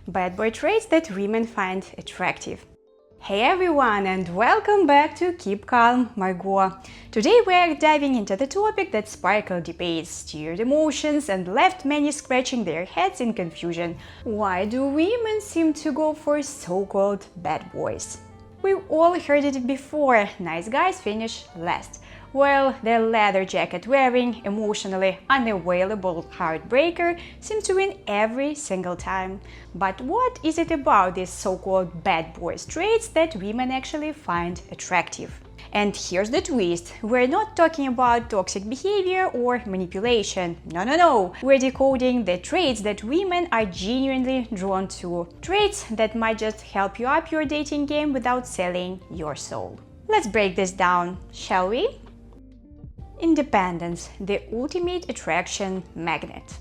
Bad boy traits that women find attractive. Hey everyone, and welcome back to Keep Calm, Margo. Today we are diving into the topic that sparkled debates, stirred emotions, and left many scratching their heads in confusion. Why do women seem to go for so-called bad boys? We've all heard it before, nice guys finish last. Well, the leather jacket wearing, emotionally unavailable heartbreaker seems to win every single time. But what is it about these so-called bad boys traits that women actually find attractive? And here's the twist, we're not talking about toxic behavior or manipulation. No. We're decoding the traits that women are genuinely drawn to. Traits that might just help you up your dating game without selling your soul. Let's break this down, shall we? Independence, the ultimate attraction magnet.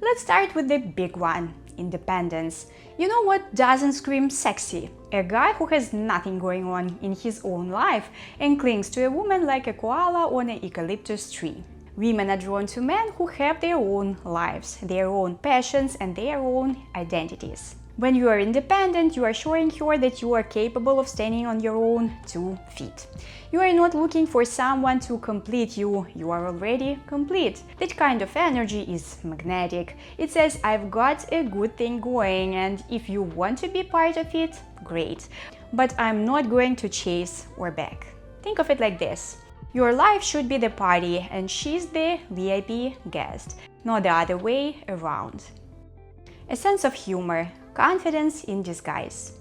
Let's start with the big one, independence. You know what doesn't scream sexy? A guy who has nothing going on in his own life and clings to a woman like a koala on an eucalyptus tree. Women are drawn to men who have their own lives, their own passions and their own identities. When you are independent, you are showing her that you are capable of standing on your own 2 feet. You are not looking for someone to complete you, you are already complete. That kind of energy is magnetic. It says, I've got a good thing going, and if you want to be part of it, great. But I'm not going to chase or beg. Think of it like this. Your life should be the party, and she's the VIP guest, not the other way around. A sense of humor. Confidence in disguise.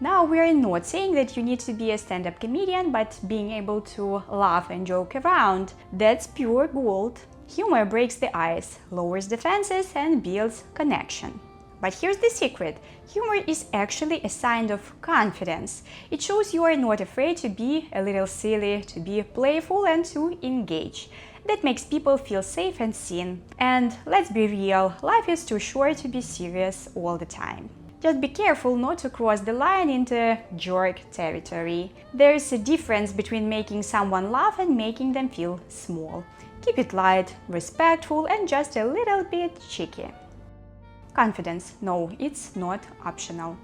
Now, we are not saying that you need to be a stand-up comedian, but being able to laugh and joke around, that's pure gold. Humor breaks the ice, lowers defenses, and builds connection. But here's the secret. Humor is actually a sign of confidence. It shows you are not afraid to be a little silly, to be playful, and to engage. That makes people feel safe and seen. And let's be real, life is too short to be serious all the time. Just be careful not to cross the line into jerk territory. There's a difference between making someone laugh and making them feel small. Keep it light, respectful, and just a little bit cheeky. Confidence. No, it's not optional.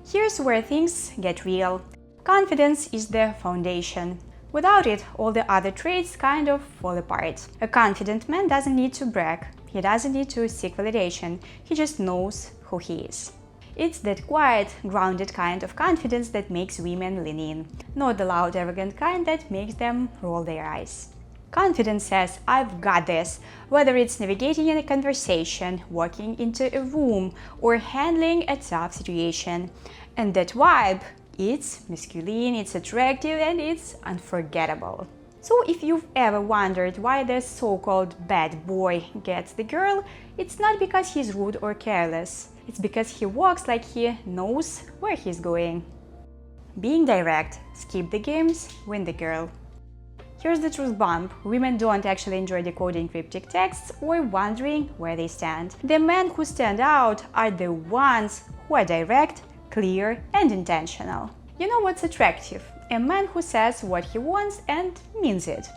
Here's where things get real. Confidence is the foundation. Without it, all the other traits kind of fall apart. A confident man doesn't need to brag. He doesn't need to seek validation. He just knows who he is. It's that quiet, grounded kind of confidence that makes women lean in, not the loud, arrogant kind that makes them roll their eyes. Confidence says, I've got this, whether it's navigating in a conversation, walking into a room, or handling a tough situation. And that vibe, it's masculine, it's attractive, and it's unforgettable. So if you've ever wondered why the so-called bad boy gets the girl, it's not because he's rude or careless. It's because he walks like he knows where he's going. Being direct, skip the games, win the girl. Here's the truth bomb. Women don't actually enjoy decoding cryptic texts or wondering where they stand. The men who stand out are the ones who are direct, clear, and intentional. You know what's attractive? A man who says what he wants and means it.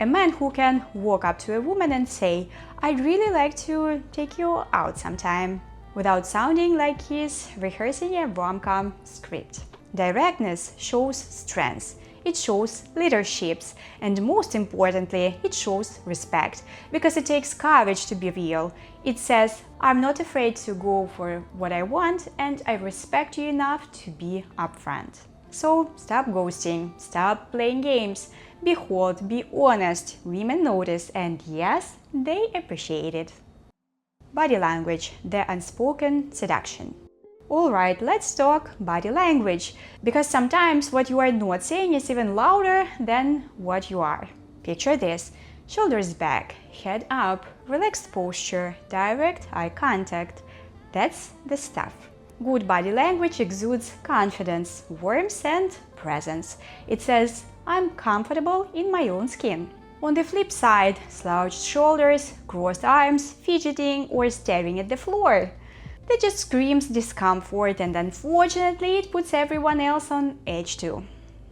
A man who can walk up to a woman and say, I'd really like to take you out sometime, without sounding like he's rehearsing a rom-com script. Directness shows strength. It shows leadership, and most importantly, it shows respect, because it takes courage to be real. It says, I'm not afraid to go for what I want, and I respect you enough to be upfront. So stop ghosting, stop playing games, be bold, be honest. Women notice, and yes, they appreciate it. Body language, the unspoken seduction. Alright, let's talk body language, because sometimes what you are not saying is even louder than what you are. Picture this: shoulders back, head up, relaxed posture, direct eye contact. That's the stuff. Good body language exudes confidence, warmth, and presence. It says, I'm comfortable in my own skin. On the flip side, slouched shoulders, crossed arms, fidgeting, or staring at the floor. That just screams discomfort, and unfortunately it puts everyone else on edge too.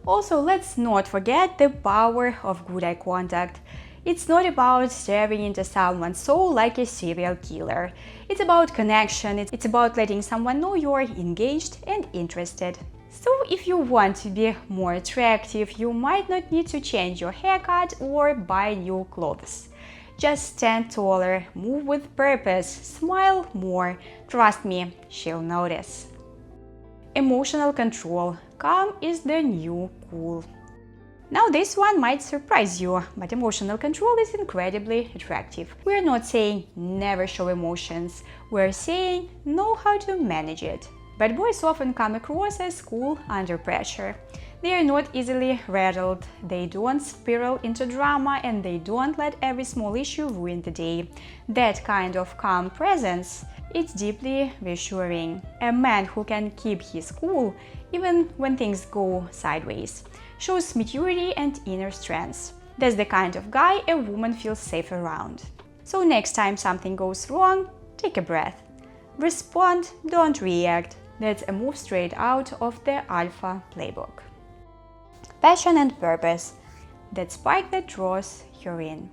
Also, let's not forget the power of good eye contact. It's not about staring into someone's soul like a serial killer. It's about connection, it's about letting someone know you're engaged and interested. So if you want to be more attractive, you might not need to change your haircut or buy new clothes. Just stand taller, move with purpose, smile more. Trust me, she'll notice. Emotional control. Calm is the new cool. Now this one might surprise you, but emotional control is incredibly attractive. We're not saying never show emotions, we're saying know how to manage it. Bad boys often come across as cool under pressure. They are not easily rattled, they don't spiral into drama, and they don't let every small issue ruin the day. That kind of calm presence, it's deeply reassuring. A man who can keep his cool, even when things go sideways, shows maturity and inner strength. That's the kind of guy a woman feels safe around. So next time something goes wrong, take a breath. Respond, don't react. That's a move straight out of the alpha playbook. Passion and purpose. That spark that draws you in.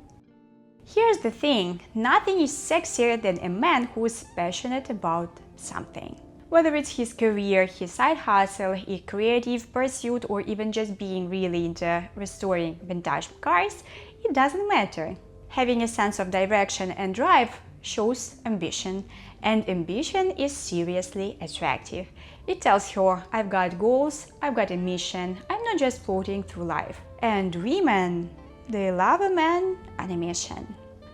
Here's the thing, nothing is sexier than a man who is passionate about something. Whether it's his career, his side hustle, a creative pursuit, or even just being really into restoring vintage cars, it doesn't matter. Having a sense of direction and drive shows ambition, and ambition is seriously attractive. It tells her, I've got goals, I've got a mission, I'm not just floating through life. And women, they love a man on a mission.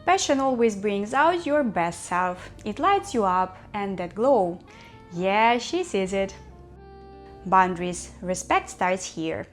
Passion always brings out your best self. It lights you up, and that glow, yeah, she sees it. Boundaries. Respect starts here.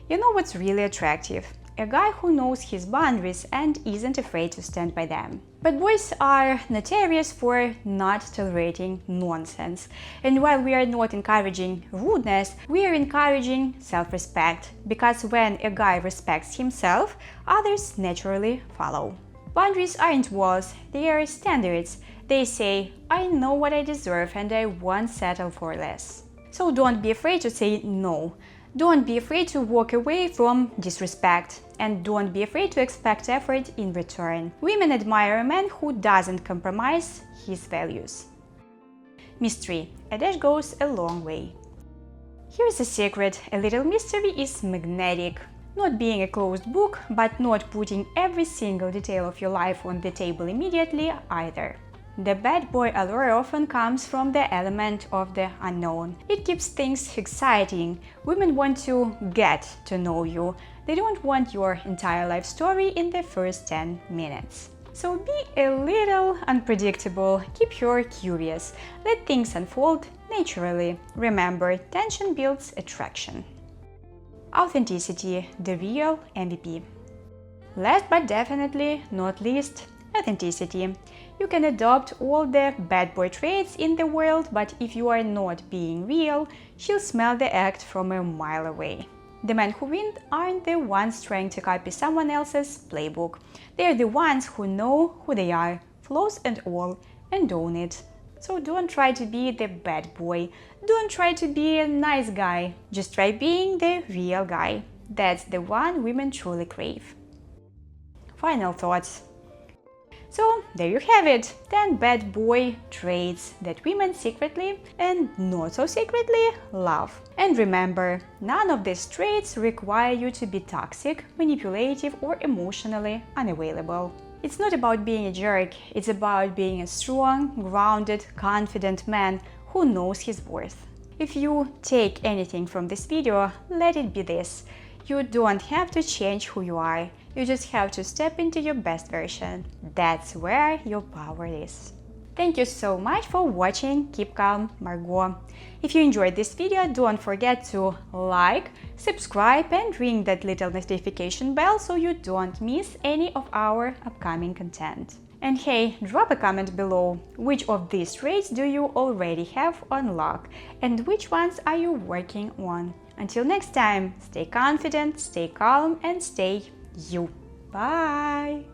You know what's really attractive? A guy who knows his boundaries and isn't afraid to stand by them. But boys are notorious for not tolerating nonsense. And while we are not encouraging rudeness, we are encouraging self-respect. Because when a guy respects himself, others naturally follow. Boundaries aren't walls, they are standards. They say, I know what I deserve and I won't settle for less. So don't be afraid to say no. Don't be afraid to walk away from disrespect. And don't be afraid to expect effort in return. Women admire a man who doesn't compromise his values. Mystery. A dash goes a long way. Here's a secret. A little mystery is magnetic. Not being a closed book, but not putting every single detail of your life on the table immediately either. The bad boy allure often comes from the element of the unknown. It keeps things exciting. Women want to get to know you. They don't want your entire life story in the first 10 minutes. So be a little unpredictable, keep her curious, let things unfold naturally. Remember, tension builds attraction. Authenticity, the real MVP. Last but definitely not least, authenticity. You can adopt all the bad boy traits in the world, but if you are not being real, she'll smell the act from a mile away. The men who win aren't the ones trying to copy someone else's playbook. They're the ones who know who they are, flaws and all, and own it. So don't try to be the bad boy. Don't try to be a nice guy. Just try being the real guy. That's the one women truly crave. Final thoughts. So there you have it, 10 bad boy traits that women secretly and not so secretly love. And remember, none of these traits require you to be toxic, manipulative or emotionally unavailable. It's not about being a jerk, it's about being a strong, grounded, confident man who knows his worth. If you take anything from this video, let it be this. You don't have to change who you are. You just have to step into your best version. That's where your power is. Thank you so much for watching. Keep calm, Margo. If you enjoyed this video, don't forget to like, subscribe and ring that little notification bell so you don't miss any of our upcoming content. And hey, drop a comment below. Which of these traits do you already have on lock? And which ones are you working on? Until next time, stay confident, stay calm and stay you. Bye!